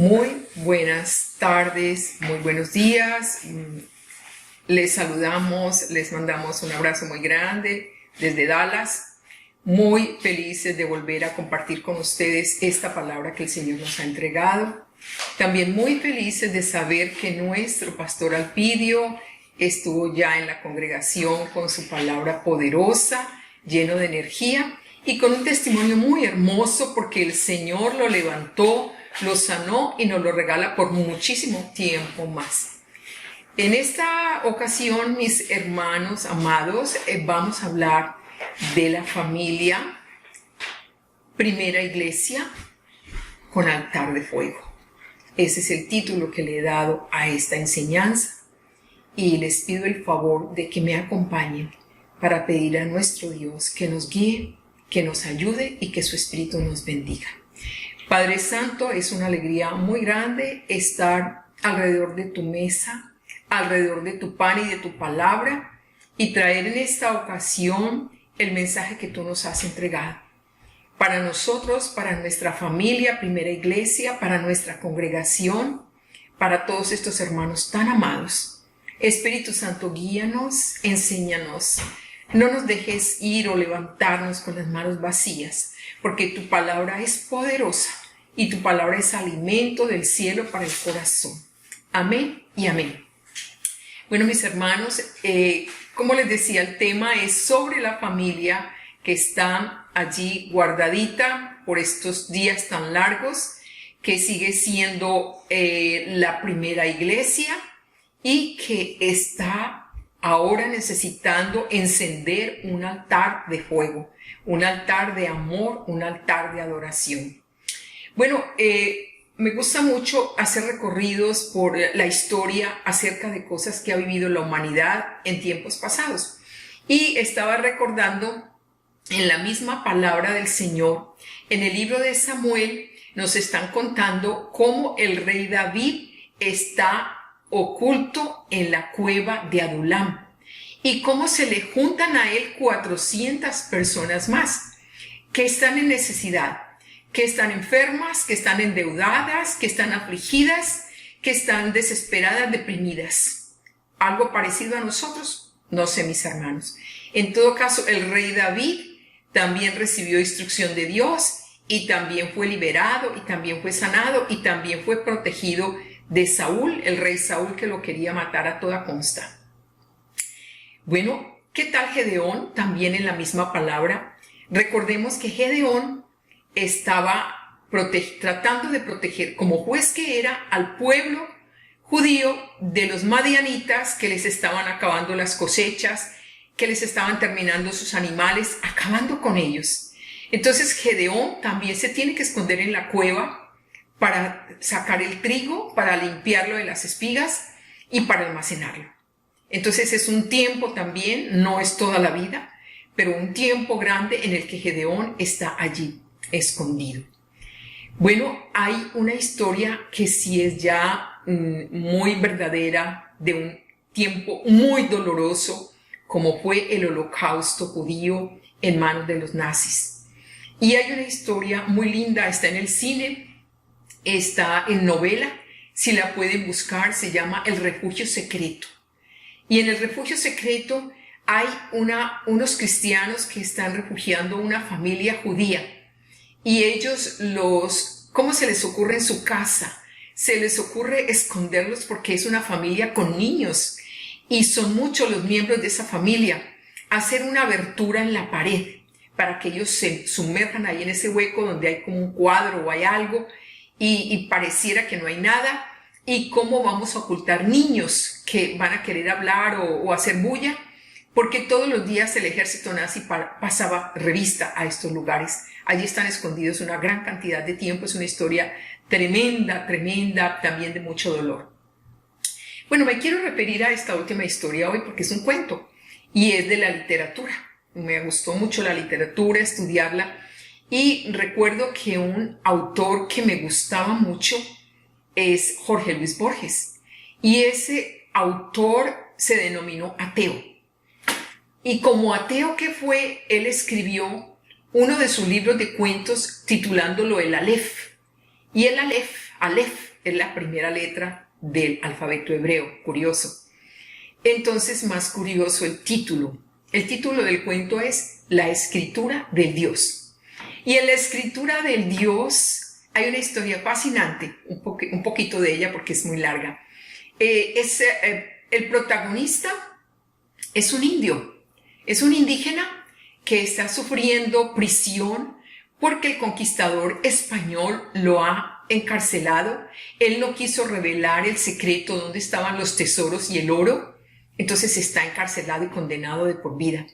Muy buenas tardes, muy buenos días. Les saludamos, les mandamos un abrazo muy grande desde Dallas. Muy felices de volver a compartir con ustedes esta palabra que el Señor nos ha entregado. También muy felices de saber que nuestro pastor Alpidio estuvo ya en la congregación con su palabra poderosa, lleno de energía y con un testimonio muy hermoso porque el Señor lo levantó, lo sanó y nos lo regala por muchísimo tiempo más. En esta ocasión, mis hermanos amados, vamos a hablar de la familia Primera Iglesia con altar de fuego. Ese es el título que le he dado a esta enseñanza y les pido el favor de que me acompañen para pedir a nuestro Dios que nos guíe, que nos ayude y que su Espíritu nos bendiga. Padre Santo, es una alegría muy grande estar alrededor de tu mesa, alrededor de tu pan y de tu palabra y traer en esta ocasión el mensaje que tú nos has entregado. Para nosotros, para nuestra familia, Primera Iglesia, para nuestra congregación, para todos estos hermanos tan amados. Espíritu Santo, guíanos, enséñanos. No nos dejes ir o levantarnos con las manos vacías, porque tu palabra es poderosa y tu palabra es alimento del cielo para el corazón. Amén y amén. Bueno, mis hermanos, como les decía, el tema es sobre la familia que está allí guardadita por estos días tan largos, que sigue siendo la primera iglesia y que está ahora necesitando encender un altar de fuego, un altar de amor, un altar de adoración. Bueno, me gusta mucho hacer recorridos por la historia acerca de cosas que ha vivido la humanidad en tiempos pasados. Y estaba recordando en la misma palabra del Señor, en el libro de Samuel, nos están contando cómo el rey David está oculto en la cueva de Adulam y cómo se le juntan a él 400 personas más que están en necesidad, que están enfermas, que están endeudadas, que están afligidas, que están desesperadas, deprimidas. ¿Algo parecido a nosotros? No sé, mis hermanos. En todo caso, el rey David también recibió instrucción de Dios y también fue liberado y también fue sanado y también fue protegido de Saúl, el rey Saúl que lo quería matar a toda consta. Bueno, ¿qué tal Gedeón? También en la misma palabra. Recordemos que Gedeón estaba tratando de proteger como juez que era al pueblo judío de los madianitas que les estaban acabando las cosechas, que les estaban terminando sus animales, acabando con ellos. Entonces Gedeón también se tiene que esconder en la cueva para sacar el trigo, para limpiarlo de las espigas y para almacenarlo. Entonces es un tiempo también, no es toda la vida, pero un tiempo grande en el que Gedeón está allí, escondido. Bueno, hay una historia que sí es ya muy verdadera, de un tiempo muy doloroso, como fue el holocausto judío en manos de los nazis. Y hay una historia muy linda, está en el cine, está en novela, si la pueden buscar, se llama El Refugio Secreto. Y en El Refugio Secreto hay unos cristianos que están refugiando una familia judía. Y ellos ¿cómo se les ocurre en su casa? Se les ocurre esconderlos porque es una familia con niños y son muchos los miembros de esa familia. Hacer una abertura en la pared para que ellos se sumerjan ahí en ese hueco donde hay como un cuadro o hay algo y pareciera que no hay nada. ¿Y cómo vamos a ocultar niños que van a querer hablar o hacer bulla? Porque todos los días el ejército nazi pasaba revista a estos lugares. Allí están escondidos una gran cantidad de tiempo. Es una historia tremenda, tremenda, también de mucho dolor. Bueno, me quiero referir a esta última historia hoy porque es un cuento y es de la literatura. Me gustó mucho la literatura, estudiarla, y recuerdo que un autor que me gustaba mucho es Jorge Luis Borges, y ese autor se denominó ateo. Y como ateo que fue, él escribió uno de sus libros de cuentos titulándolo El Aleph. Y el Aleph es la primera letra del alfabeto hebreo, curioso. Entonces, más curioso el título. El título del cuento es La escritura del Dios. Y en la escritura del Dios hay una historia fascinante, un poquito de ella porque es muy larga. El protagonista es un indio, es un indígena que está sufriendo prisión porque el conquistador español lo ha encarcelado. Él no quiso revelar el secreto donde estaban los tesoros y el oro, entonces está encarcelado y condenado de por vida.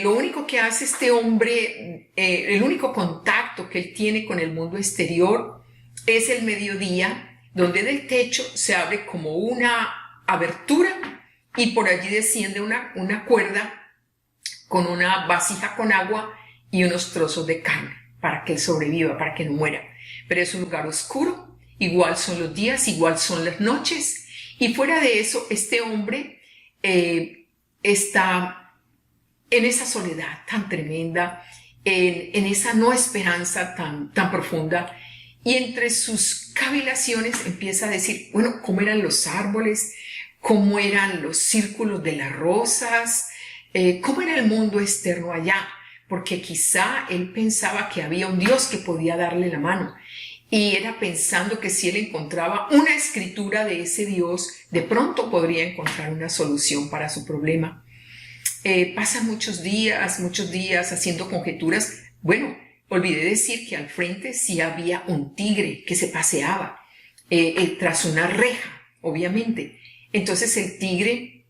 Lo único que hace este hombre, el único contacto que él tiene con el mundo exterior es el mediodía, donde del techo se abre como una abertura y por allí desciende una cuerda con una vasija con agua y unos trozos de carne para que él sobreviva, para que no muera. Pero es un lugar oscuro, igual son los días, igual son las noches. Y fuera de eso, este hombre está en esa soledad tan tremenda, en esa no esperanza tan profunda. Y entre sus cavilaciones empieza a decir, bueno, ¿cómo eran los árboles? ¿Cómo eran los círculos de las rosas? ¿Cómo era el mundo externo allá? Porque quizá él pensaba que había un Dios que podía darle la mano. Y era pensando que si él encontraba una escritura de ese Dios, de pronto podría encontrar una solución para su problema. Pasan muchos días haciendo conjeturas. Bueno, olvidé decir que al frente sí había un tigre que se paseaba tras una reja, obviamente. Entonces el tigre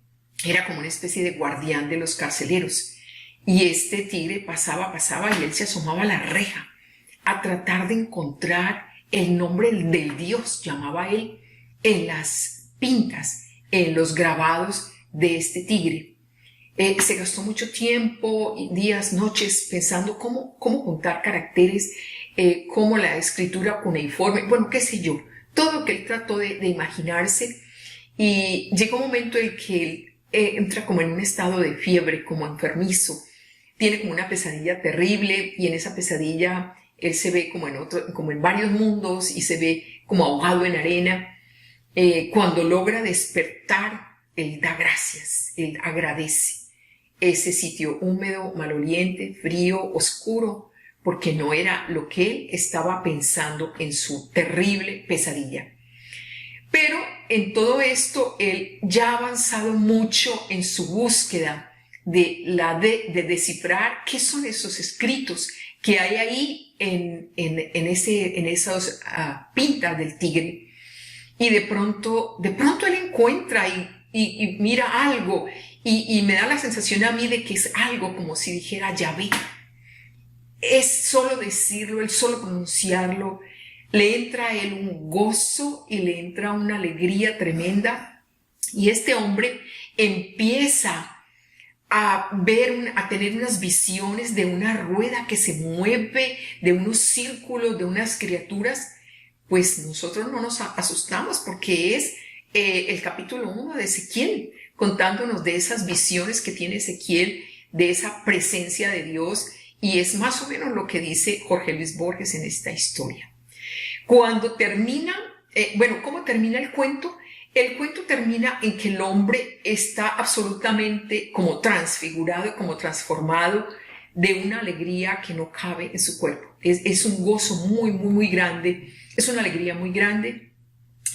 era como una especie de guardián de los carceleros. Y este tigre pasaba y él se asomaba a la reja a tratar de encontrar el nombre del Dios, llamaba él, en las pintas, en los grabados de este tigre. Se gastó mucho tiempo, días, noches, pensando cómo juntar caracteres, cómo la escritura cuneiforme, bueno, qué sé yo, todo lo que él trató de imaginarse. Y llega un momento en que él entra como en un estado de fiebre, como enfermizo, tiene como una pesadilla terrible y en esa pesadilla él se ve como en varios mundos y se ve como ahogado en arena. Cuando logra despertar, él da gracias, él agradece ese sitio húmedo, maloliente, frío, oscuro, porque no era lo que él estaba pensando en su terrible pesadilla. Pero en todo esto, él ya ha avanzado mucho en su búsqueda de descifrar qué son esos escritos que hay ahí en esas pintas del tigre. Y de pronto él encuentra y mira algo y me da la sensación a mí de que es algo como si dijera Yahvé. Es solo decirlo, el solo pronunciarlo, le entra a él un gozo y le entra una alegría tremenda. Y este hombre empieza a tener unas visiones de una rueda que se mueve, de unos círculos, de unas criaturas. Pues nosotros no nos asustamos porque es el capítulo 1 de Ezequiel, contándonos de esas visiones que tiene Ezequiel, de esa presencia de Dios, y es más o menos lo que dice Jorge Luis Borges en esta historia. Cuando termina, ¿cómo termina el cuento? El cuento termina en que el hombre está absolutamente como transfigurado, como transformado, de una alegría que no cabe en su cuerpo. Es un gozo muy, muy, muy grande, es una alegría muy grande,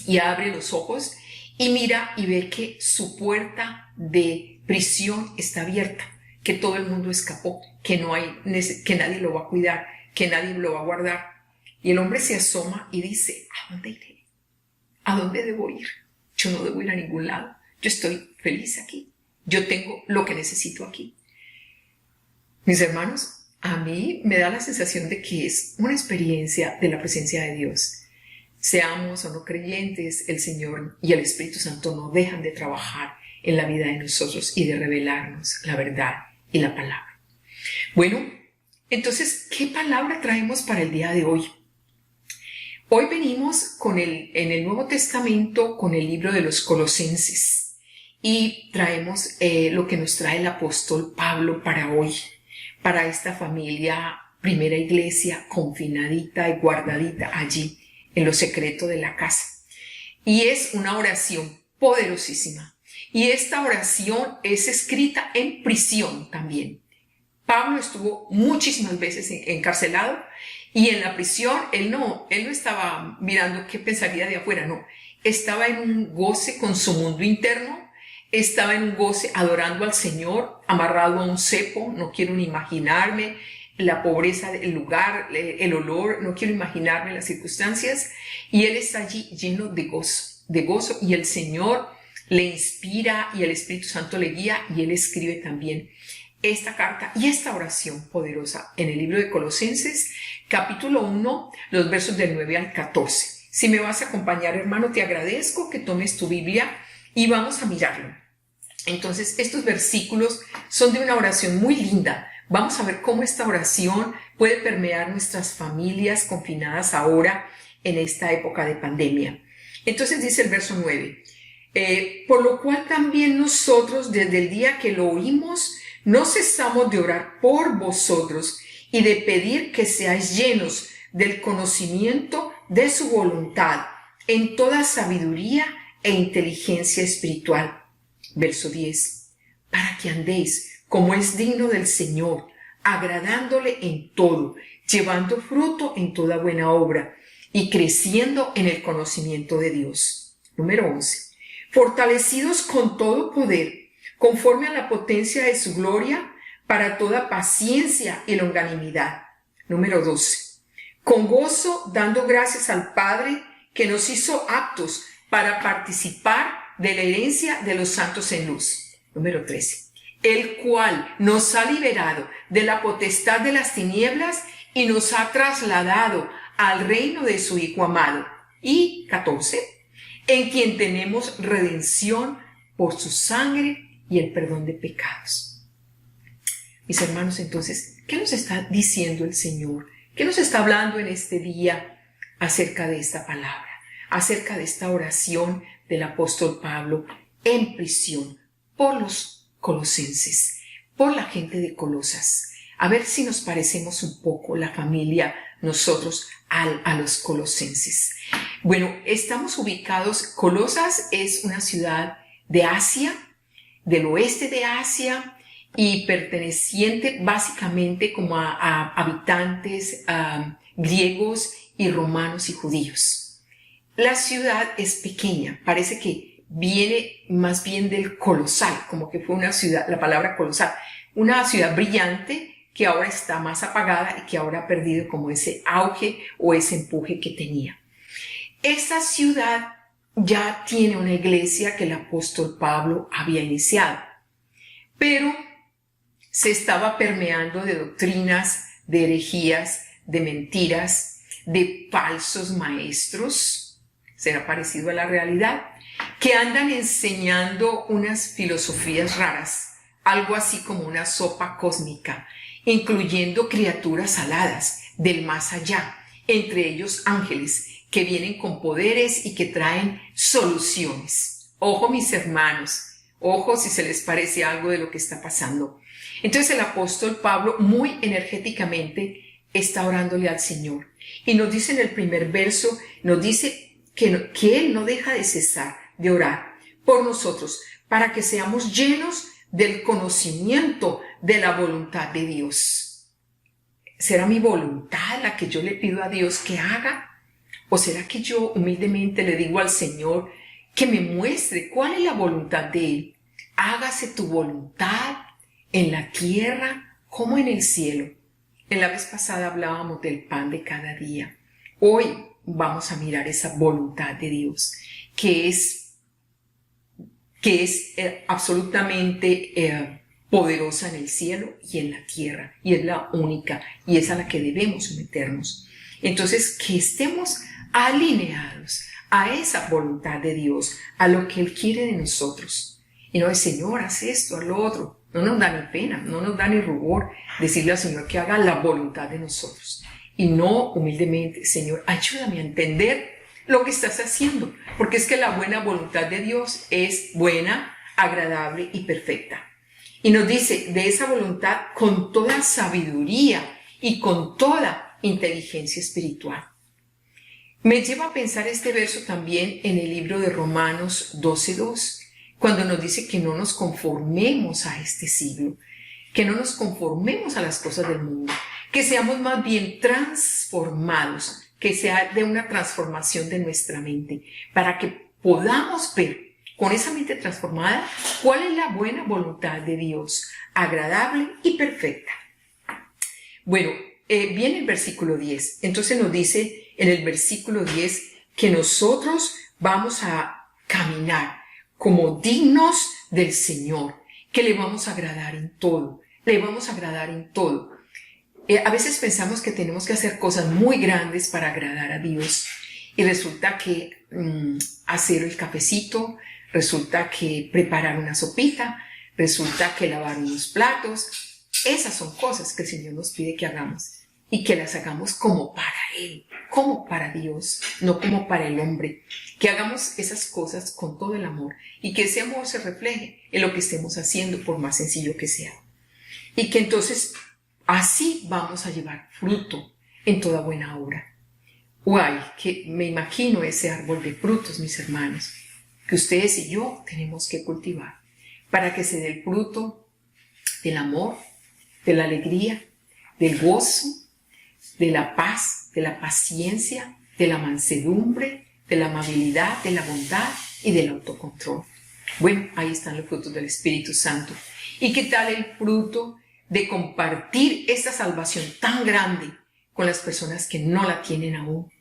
y abre los ojos y mira y ve que su puerta de prisión está abierta, que todo el mundo escapó, que nadie lo va a cuidar, que nadie lo va a guardar. Y el hombre se asoma y dice, ¿a dónde iré? ¿A dónde debo ir? Yo no debo ir a ningún lado. Yo estoy feliz aquí. Yo tengo lo que necesito aquí. Mis hermanos, a mí me da la sensación de que es una experiencia de la presencia de Dios. Seamos o no creyentes, el Señor y el Espíritu Santo no dejan de trabajar en la vida de nosotros y de revelarnos la verdad y la palabra. Bueno, entonces, ¿qué palabra traemos para el día de hoy? Hoy venimos en el Nuevo Testamento con el libro de los Colosenses y traemos lo que nos trae el apóstol Pablo para hoy, para esta familia, primera iglesia, confinadita y guardadita allí en lo secreto de la casa. Y es una oración poderosísima. Y esta oración es escrita en prisión también. Pablo estuvo muchísimas veces encarcelado y en la prisión él no estaba mirando qué pensaría de afuera, no. Estaba en un goce con su mundo interno, estaba en un goce adorando al Señor, amarrado a un cepo, no quiero ni imaginarme la pobreza del lugar, el olor, no quiero imaginarme las circunstancias, y él está allí lleno de gozo, y el Señor le inspira y el Espíritu Santo le guía y él escribe también esta carta y esta oración poderosa en el libro de Colosenses, capítulo 1, los versos del 9 al 14. Si me vas a acompañar, hermano, te agradezco que tomes tu Biblia y vamos a mirarlo. Entonces, estos versículos son de una oración muy linda. Vamos a ver cómo esta oración puede permear nuestras familias confinadas ahora en esta época de pandemia. Entonces dice el verso 9, por lo cual también nosotros desde el día que lo oímos no cesamos de orar por vosotros y de pedir que seáis llenos del conocimiento de su voluntad en toda sabiduría e inteligencia espiritual. Verso 10. Para que andéis como es digno del Señor, agradándole en todo, llevando fruto en toda buena obra y creciendo en el conocimiento de Dios. Número 11. Fortalecidos con todo poder, conforme a la potencia de su gloria, para toda paciencia y longanimidad. Número 12. Con gozo, dando gracias al Padre, que nos hizo aptos para participar de la herencia de los santos en luz. Número 13. El cual nos ha liberado de la potestad de las tinieblas y nos ha trasladado al reino de su Hijo amado. Y 14. En quien tenemos redención por su sangre y el perdón de pecados. Mis hermanos, entonces, ¿qué nos está diciendo el Señor? ¿Qué nos está hablando en este día acerca de esta palabra? Acerca de esta oración del apóstol Pablo en prisión por los colosenses, por la gente de Colosas. A ver si nos parecemos un poco la familia, nosotros, a los colosenses. Bueno, estamos ubicados, Colosas es una ciudad de Asia, del oeste de Asia, y perteneciente básicamente como a habitantes griegos y romanos y judíos. La ciudad es pequeña, parece que viene más bien del colosal, como que fue una ciudad, la palabra colosal, una ciudad brillante que ahora está más apagada y que ahora ha perdido como ese auge o ese empuje que tenía. Esta ciudad ya tiene una iglesia que el apóstol Pablo había iniciado, pero se estaba permeando de doctrinas, de herejías, de mentiras, de falsos maestros, será parecido a la realidad, que andan enseñando unas filosofías raras, algo así como una sopa cósmica, incluyendo criaturas aladas del más allá, entre ellos ángeles, que vienen con poderes y que traen soluciones. Ojo, mis hermanos, ojo si se les parece algo de lo que está pasando. Entonces el apóstol Pablo muy energéticamente está orándole al Señor. Y nos dice en el primer verso, nos dice que Él no deja de cesar de orar por nosotros para que seamos llenos del conocimiento de la voluntad de Dios. ¿Será mi voluntad la que yo le pido a Dios que haga? ¿O será que yo humildemente le digo al Señor que me muestre cuál es la voluntad de Él? Hágase tu voluntad en la tierra como en el cielo. En la vez pasada hablábamos del pan de cada día. Hoy vamos a mirar esa voluntad de Dios, que es absolutamente poderosa en el cielo y en la tierra, y es la única, y es a la que debemos someternos. Entonces, que estemos alineados a esa voluntad de Dios, a lo que Él quiere de nosotros. Y no es, Señor, haz esto, haz lo otro. No nos da ni pena, no nos da ni rubor decirle al Señor que haga la voluntad de nosotros. Y no humildemente, Señor, ayúdame a entender lo que estás haciendo, porque es que la buena voluntad de Dios es buena, agradable y perfecta. Y nos dice de esa voluntad con toda sabiduría y con toda inteligencia espiritual. Me lleva a pensar este verso también en el libro de Romanos 12:2, cuando nos dice que no nos conformemos a este siglo, que no nos conformemos a las cosas del mundo, que seamos más bien transformados, que sea de una transformación de nuestra mente, para que podamos ver con esa mente transformada cuál es la buena voluntad de Dios, agradable y perfecta. Bueno, viene el versículo 10. Entonces nos dice en el versículo 10 que nosotros vamos a caminar como dignos del Señor, que le vamos a agradar en todo, le vamos a agradar en todo. A veces pensamos que tenemos que hacer cosas muy grandes para agradar a Dios y resulta que hacer el cafecito, resulta que preparar una sopita, resulta que lavar unos platos. Esas son cosas que el Señor nos pide que hagamos y que las hagamos como para Él, como para Dios, no como para el hombre. Que hagamos esas cosas con todo el amor y que ese amor se refleje en lo que estemos haciendo, por más sencillo que sea. Y que entonces así vamos a llevar fruto en toda buena obra. Guay, que me imagino ese árbol de frutos, mis hermanos, que ustedes y yo tenemos que cultivar para que se dé el fruto del amor, de la alegría, del gozo, de la paz, de la paciencia, de la mansedumbre, de la amabilidad, de la bondad y del autocontrol. Bueno, ahí están los frutos del Espíritu Santo. ¿Y qué tal el fruto de compartir esta salvación tan grande con las personas que no la tienen aún?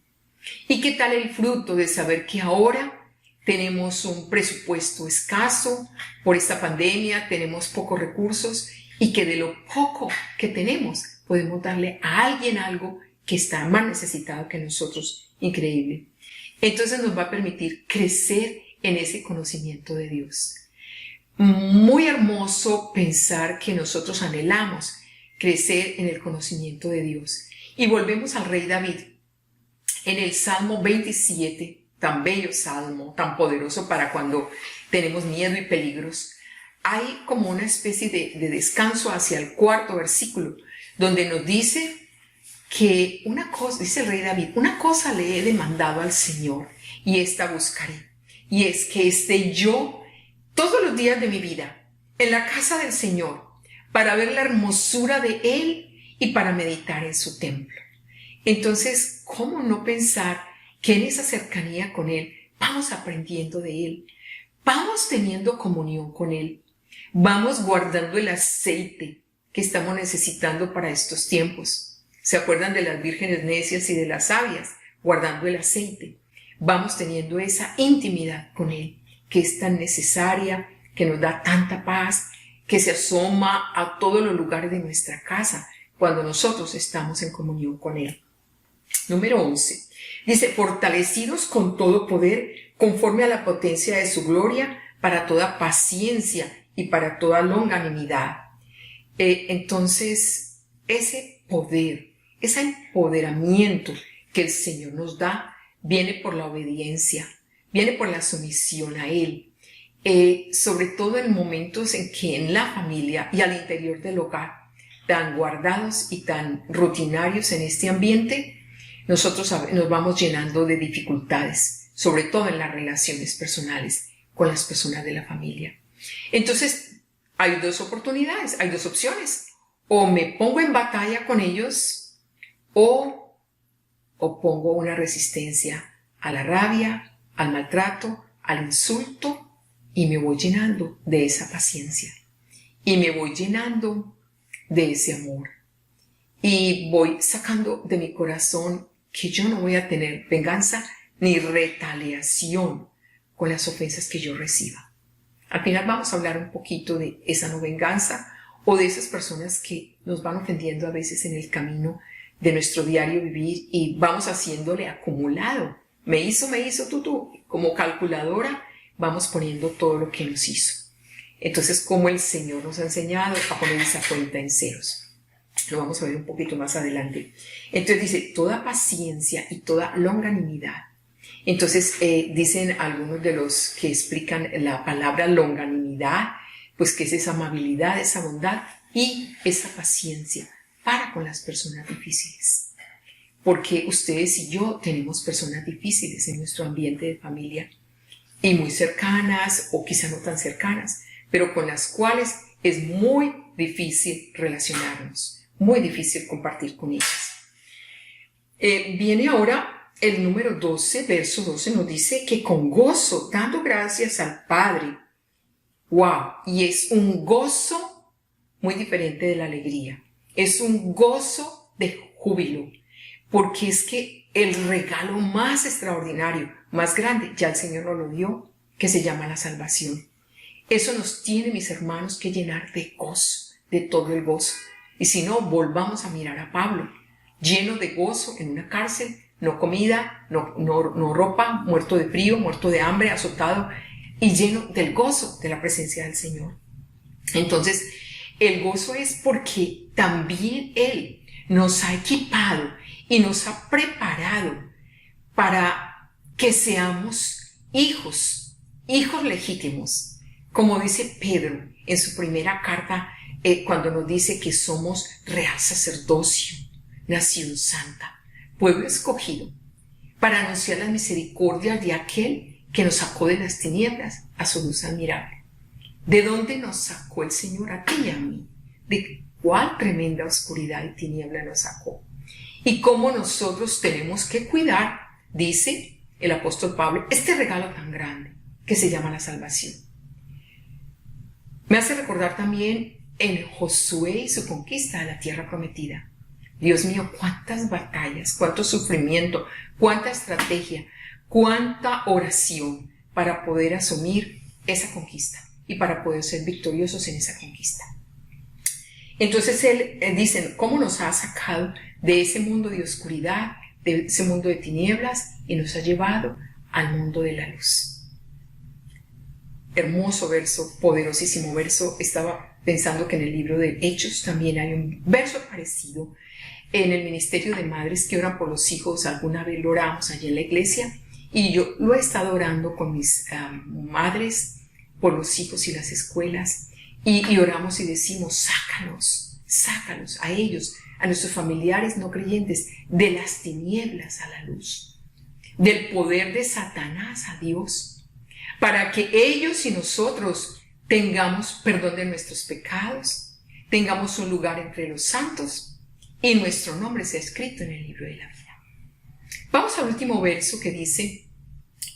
¿Y qué tal el fruto de saber que ahora tenemos un presupuesto escaso por esta pandemia, tenemos pocos recursos y que de lo poco que tenemos podemos darle a alguien algo que está más necesitado que nosotros? Increíble. Entonces nos va a permitir crecer en ese conocimiento de Dios. Muy hermoso pensar que nosotros anhelamos crecer en el conocimiento de Dios. Y volvemos al rey David. En el Salmo 27, tan bello salmo, tan poderoso para cuando tenemos miedo y peligros, hay como una especie de descanso hacia el 4º versículo, donde nos dice que una cosa, dice el rey David, una cosa le he demandado al Señor y esta buscaré, y es que esté yo todos los días de mi vida en la casa del Señor para ver la hermosura de Él y para meditar en su templo. Entonces, ¿cómo no pensar que en esa cercanía con Él vamos aprendiendo de Él, vamos teniendo comunión con Él, vamos guardando el aceite que estamos necesitando para estos tiempos? ¿Se acuerdan de las vírgenes necias y de las sabias? Guardando el aceite. Vamos teniendo esa intimidad con Él, que es tan necesaria, que nos da tanta paz, que se asoma a todos los lugares de nuestra casa cuando nosotros estamos en comunión con Él. Número 11. Dice, fortalecidos con todo poder, conforme a la potencia de su gloria, para toda paciencia y para toda longanimidad. Entonces, ese poder, ese empoderamiento que el Señor nos da, viene por la obediencia, viene por la sumisión a Él. Sobre todo en momentos en que en la familia y al interior del hogar, tan guardados y tan rutinarios en este ambiente, nosotros nos vamos llenando de dificultades, sobre todo en las relaciones personales con las personas de la familia. Entonces, hay dos oportunidades, hay dos opciones. O me pongo en batalla con ellos o pongo una resistencia a la rabia, al maltrato, al insulto, y me voy llenando de esa paciencia. Y me voy llenando de ese amor. Y voy sacando de mi corazón que yo no voy a tener venganza ni retaliación con las ofensas que yo reciba. Al final vamos a hablar un poquito de esa no venganza o de esas personas que nos van ofendiendo a veces en el camino de nuestro diario vivir y vamos haciéndole acumulado. Me hizo, tú. Como calculadora vamos poniendo todo lo que nos hizo. Entonces, como el Señor nos ha enseñado a poner esa cuenta en ceros. Lo vamos a ver un poquito más adelante. Entonces dice, toda paciencia y toda longanimidad. Entonces dicen algunos de los que explican la palabra longanimidad, pues que es esa amabilidad, esa bondad y esa paciencia para con las personas difíciles. porque ustedes y yo tenemos personas difíciles en nuestro ambiente de familia y muy cercanas o quizá no tan cercanas, pero con las cuales es muy difícil relacionarnos, muy difícil compartir con ellas. Viene ahora el número 12, verso 12, nos dice que con gozo, dando gracias al Padre. ¡Wow! Y es un gozo muy diferente de la alegría. Es un gozo de júbilo, porque es que el regalo más extraordinario, más grande, ya el Señor nos lo dio, que se llama la salvación. Eso nos tiene, mis hermanos, que llenar de gozo, de todo el gozo. Y si no, volvamos a mirar a Pablo, lleno de gozo en una cárcel, no comida, no ropa, muerto de frío, muerto de hambre, azotado, y lleno del gozo de la presencia del Señor. Entonces, el gozo es porque también Él nos ha equipado y nos ha preparado para que seamos hijos legítimos. Como dice Pedro en su primera carta, cuando nos dice que somos real sacerdocio, nación santa, pueblo escogido, para anunciar las misericordias de aquel que nos sacó de las tinieblas a su luz admirable. ¿De dónde nos sacó el Señor a ti y a mí? ¿De cuál tremenda oscuridad y tiniebla nos sacó? Y cómo nosotros tenemos que cuidar, dice el apóstol Pablo, este regalo tan grande que se llama la salvación. Me hace recordar también en Josué y su conquista de la tierra prometida. Dios mío, cuántas batallas, cuánto sufrimiento, cuánta estrategia, cuánta oración para poder asumir esa conquista y para poder ser victoriosos en esa conquista. Entonces él dice cómo nos ha sacado de ese mundo de oscuridad, de ese mundo de tinieblas, y nos ha llevado al mundo de la luz. Hermoso verso, poderosísimo verso. Estaba pensando que en el libro de Hechos también hay un verso parecido. En el ministerio de madres que oran por los hijos, alguna vez lo oramos allí en la iglesia, y yo lo he estado orando con mis madres por los hijos y las escuelas, y oramos y decimos, sácalos a ellos, a nuestros familiares no creyentes, de las tinieblas a la luz, del poder de Satanás a Dios, para que ellos y nosotros tengamos perdón de nuestros pecados, tengamos un lugar entre los santos y nuestro nombre sea escrito en el libro de la vida. Vamos al último verso que dice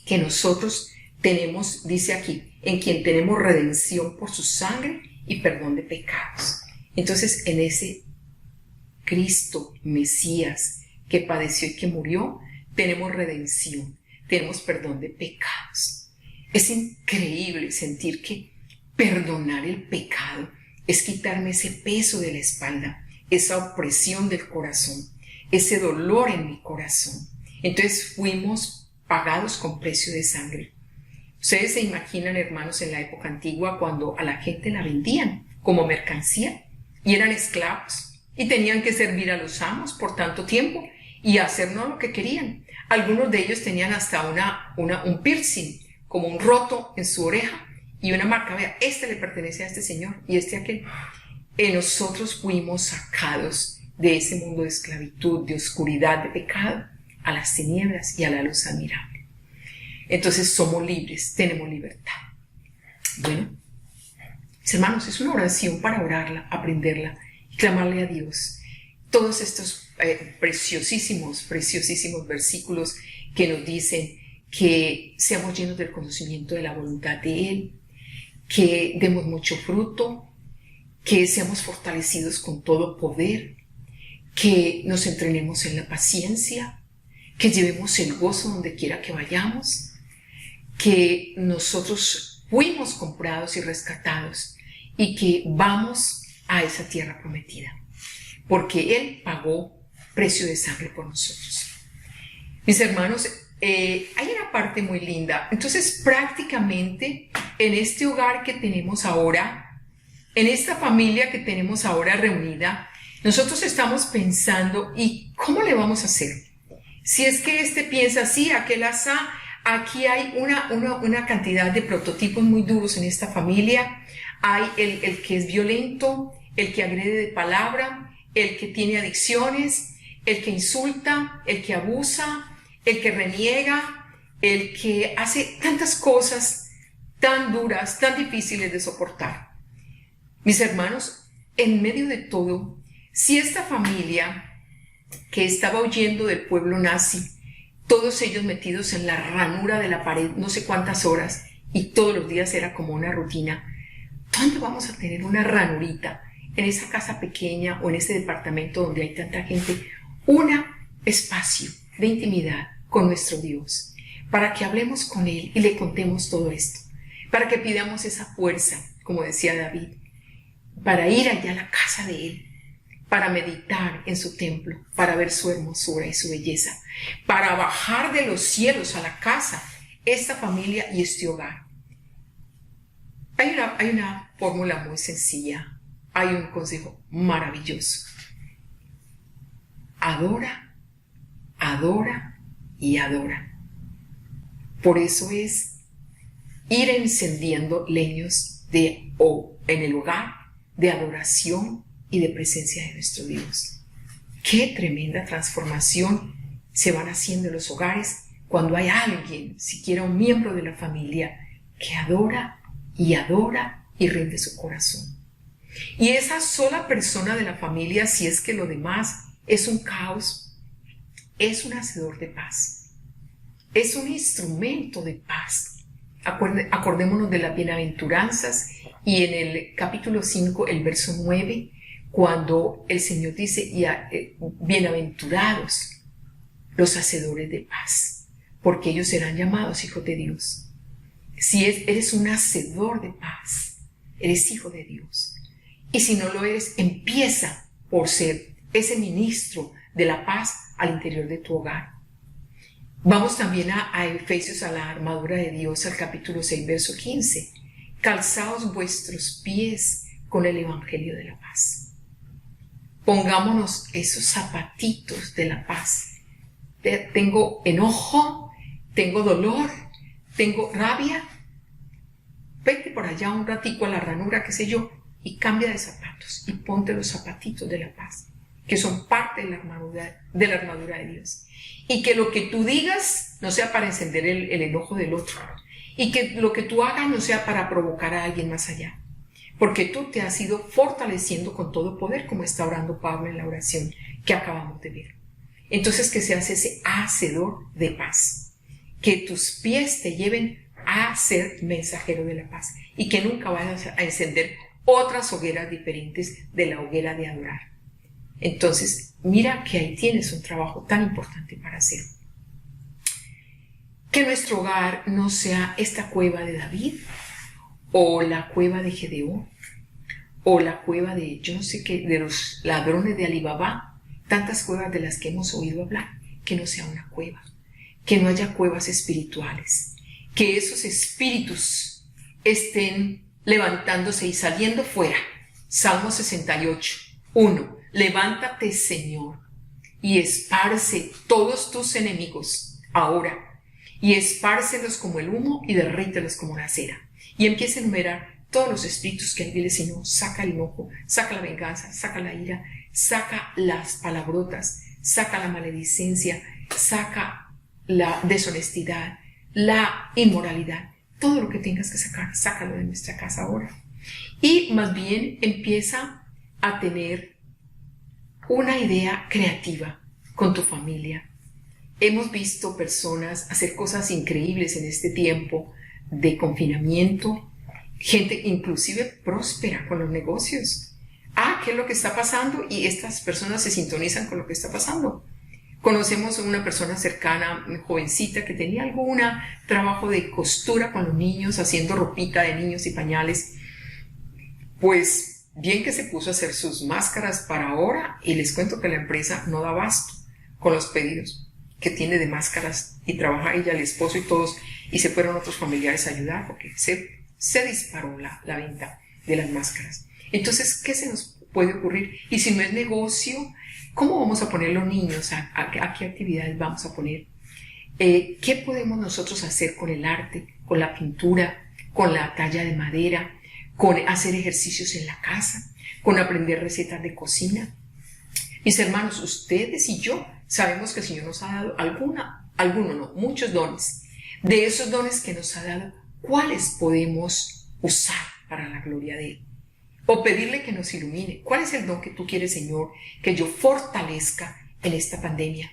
que nosotros tenemos, dice aquí, en quien tenemos redención por su sangre y perdón de pecados. Entonces, en ese Cristo, Mesías, que padeció y que murió, tenemos redención, tenemos perdón de pecados. Es increíble sentir que perdonar el pecado es quitarme ese peso de la espalda, esa opresión del corazón, ese dolor en mi corazón. Entonces fuimos pagados con precio de sangre. Ustedes se imaginan, hermanos, en la época antigua cuando a la gente la vendían como mercancía y eran esclavos y tenían que servir a los amos por tanto tiempo y hacer no lo que querían. Algunos de ellos tenían hasta un piercing, como un roto en su oreja y una marca. Vea, este le pertenece a este señor y este a aquel. Nosotros fuimos sacados de ese mundo de esclavitud, de oscuridad, de pecado, a las tinieblas y a la luz admirable. Entonces somos libres, tenemos libertad. Bueno, mis hermanos, es una oración para orarla, aprenderla y clamarle a Dios. Todos estos preciosísimos versículos que nos dicen que seamos llenos del conocimiento de la voluntad de Él, que demos mucho fruto, que seamos fortalecidos con todo poder, que nos entrenemos en la paciencia, que llevemos el gozo donde quiera que vayamos, que nosotros fuimos comprados y rescatados y que vamos a esa tierra prometida, porque Él pagó precio de sangre por nosotros. Mis hermanos, hay una parte muy linda. Entonces, prácticamente en este hogar que tenemos ahora, en esta familia que tenemos ahora reunida, nosotros estamos pensando, ¿y cómo le vamos a hacer? Si es que este piensa así, aquel asá. Aquí hay una cantidad de prototipos muy duros en esta familia. Hay el que es violento, el que agrede de palabra, el que tiene adicciones, el que insulta, el que abusa, el que reniega, el que hace tantas cosas tan duras, tan difíciles de soportar. Mis hermanos, en medio de todo, si esta familia que estaba huyendo del pueblo nazi, todos ellos metidos en la ranura de la pared no sé cuántas horas, y todos los días era como una rutina, ¿dónde vamos a tener una ranurita en esa casa pequeña o en ese departamento donde hay tanta gente? Un espacio de intimidad con nuestro Dios, para que hablemos con Él y le contemos todo esto, para que pidamos esa fuerza, como decía David, para ir allá a la casa de Él, para meditar en su templo, para ver su hermosura y su belleza, para bajar de los cielos a la casa, esta familia y este hogar. Hay una fórmula muy sencilla, hay un consejo maravilloso. Adora, adora y adora. Por eso es ir encendiendo leños en el hogar de adoración y de presencia de nuestro Dios. Qué tremenda transformación se van haciendo en los hogares cuando hay alguien, siquiera un miembro de la familia, que adora y rinde su corazón. Y esa sola persona de la familia, si es que lo demás es un caos, es un hacedor de paz, es un instrumento de paz. Acordémonos de las bienaventuranzas y en el capítulo 5, el verso 9, cuando el Señor dice, bienaventurados los hacedores de paz, porque ellos serán llamados hijos de Dios. Si eres un hacedor de paz, eres hijo de Dios. Y si no lo eres, empieza por ser ese ministro de la paz al interior de tu hogar. Vamos también a Efesios, a la armadura de Dios, al capítulo 6, verso 15. Calzaos vuestros pies con el evangelio de la paz. Pongámonos esos zapatitos de la paz. Tengo enojo, tengo dolor, tengo rabia. Vete por allá un ratico a la ranura, qué sé yo, y cambia de zapatos y ponte los zapatitos de la paz, que son parte de la armadura de Dios. Y que lo que tú digas no sea para encender el enojo del otro. Y que lo que tú hagas no sea para provocar a alguien más allá. Porque tú te has ido fortaleciendo con todo poder, como está orando Pablo en la oración que acabamos de ver. Entonces, que seas ese hacedor de paz. Que tus pies te lleven a ser mensajero de la paz. Y que nunca vayas a encender otras hogueras diferentes de la hoguera de adorar. Entonces, mira que ahí tienes un trabajo tan importante para hacer. Que nuestro hogar no sea esta cueva de David, o la cueva de Gedeón, o la cueva de yo no sé qué, de los ladrones de Alibaba, tantas cuevas de las que hemos oído hablar. Que no sea una cueva, que no haya cuevas espirituales, que esos espíritus estén levantándose y saliendo fuera. Salmo 68, 1. Levántate, Señor, y esparce todos tus enemigos ahora, y espárcelos como el humo y derrítelos como la cera. Y empieza a enumerar todos los espíritus que hay. Dile, Señor, saca el enojo, saca la venganza, saca la ira, saca las palabrotas, saca la maledicencia, saca la deshonestidad, la inmoralidad. Todo lo que tengas que sacar, sácalo de nuestra casa ahora. Y más bien empieza a tener una idea creativa con tu familia. Hemos visto personas hacer cosas increíbles en este tiempo de confinamiento, gente inclusive próspera con los negocios. ¿Qué es lo que está pasando? Y estas personas se sintonizan con lo que está pasando. Conocemos a una persona cercana, jovencita, que tenía algún trabajo de costura con los niños, haciendo ropita de niños y pañales. Pues bien que se puso a hacer sus máscaras para ahora, y les cuento que la empresa no da abasto con los pedidos que tiene de máscaras, y trabaja ella, el esposo y todos, y se fueron otros familiares a ayudar porque se disparó la venta de las máscaras. Entonces, ¿qué se nos puede ocurrir? Y si no es negocio, ¿cómo vamos a poner los niños? ¿A qué actividades vamos a poner? ¿Qué podemos nosotros hacer con el arte, con la pintura, con la talla de madera, con hacer ejercicios en la casa, con aprender recetas de cocina? Mis hermanos, ustedes y yo sabemos que el Señor nos ha dado muchos dones. De esos dones que nos ha dado, ¿cuáles podemos usar para la gloria de Él? O pedirle que nos ilumine. ¿Cuál es el don que tú quieres, Señor, que yo fortalezca en esta pandemia?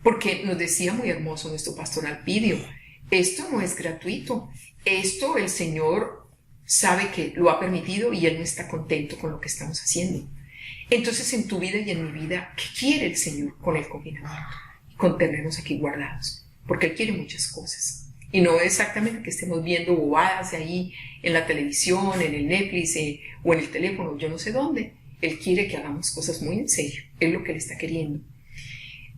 Porque nos decía muy hermoso nuestro pastor Alpidio, esto no es gratuito. Esto el Señor sabe que lo ha permitido y Él no está contento con lo que estamos haciendo. Entonces, en tu vida y en mi vida, ¿qué quiere el Señor con el confinamiento? Con tenernos aquí guardados. Porque Él quiere muchas cosas. Y no exactamente que estemos viendo bobadas ahí en la televisión, en el Netflix o en el teléfono, yo no sé dónde. Él quiere que hagamos cosas muy en serio. Es lo que Él está queriendo.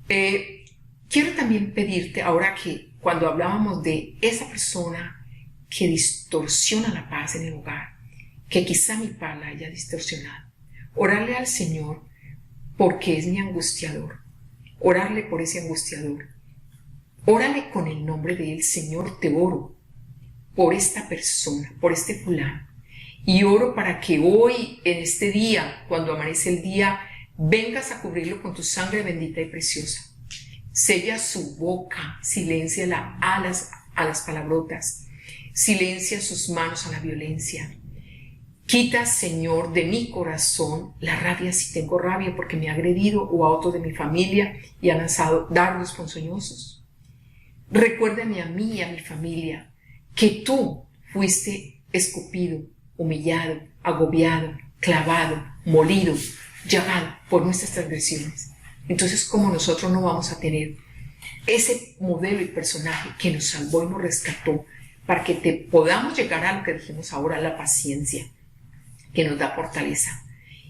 Quiero también pedirte, ahora que cuando hablábamos de esa persona que distorsiona la paz en el hogar, que quizá mi paz la haya distorsionado, orarle al Señor porque es mi angustiador. Orarle por ese angustiador. Órale con el nombre de Él. Señor, te oro por esta persona, por este fulano. Y oro para que hoy, en este día, cuando amanece el día, vengas a cubrirlo con tu sangre bendita y preciosa. Sella su boca, silénciala a las palabrotas, silencia sus manos a la violencia. Quita, Señor, de mi corazón la rabia si tengo rabia porque me ha agredido o a otro de mi familia y ha lanzado dardos ponzoñosos. Recuérdame a mí y a mi familia que tú fuiste escupido, humillado, agobiado, clavado, molido, llagado por nuestras transgresiones. Entonces, ¿cómo nosotros no vamos a tener ese modelo y personaje que nos salvó y nos rescató para que podamos llegar a lo que dijimos ahora, la paciencia, que nos da fortaleza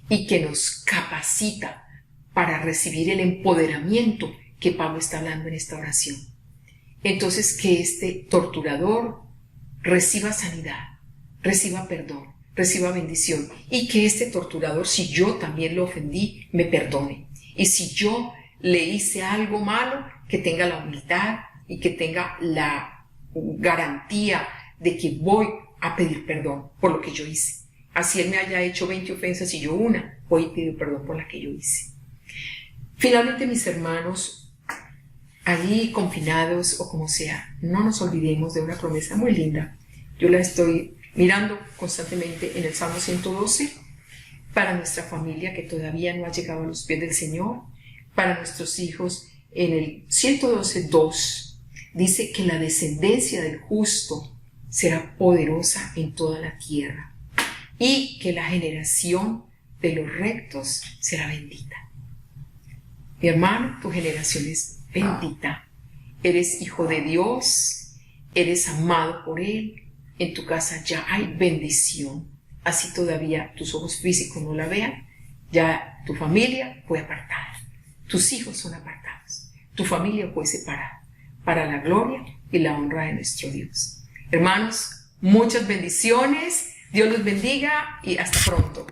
y que nos capacita para recibir el empoderamiento que Pablo está hablando en esta oración? Entonces, que este torturador reciba sanidad, reciba perdón, reciba bendición, y que este torturador, si yo también lo ofendí, me perdone. Y si yo le hice algo malo, que tenga la humildad y que tenga la garantía de que voy a pedir perdón por lo que yo hice. Así él me haya hecho 20 ofensas y yo una, voy a pedir perdón por la que yo hice. Finalmente, mis hermanos, allí confinados o como sea, no nos olvidemos de una promesa muy linda. Yo la estoy mirando constantemente en el Salmo 112, para nuestra familia que todavía no ha llegado a los pies del Señor, para nuestros hijos. En el 112:2 dice que la descendencia del justo será poderosa en toda la tierra y que la generación de los rectos será bendita. Mi hermano, tu generación es bendita. Eres hijo de Dios, eres amado por Él. En tu casa ya hay bendición. Así todavía tus ojos físicos no la vean, ya tu familia fue apartada. Tus hijos son apartados. Tu familia fue separada para la gloria y la honra de nuestro Dios. Hermanos, muchas bendiciones. Dios los bendiga y hasta pronto.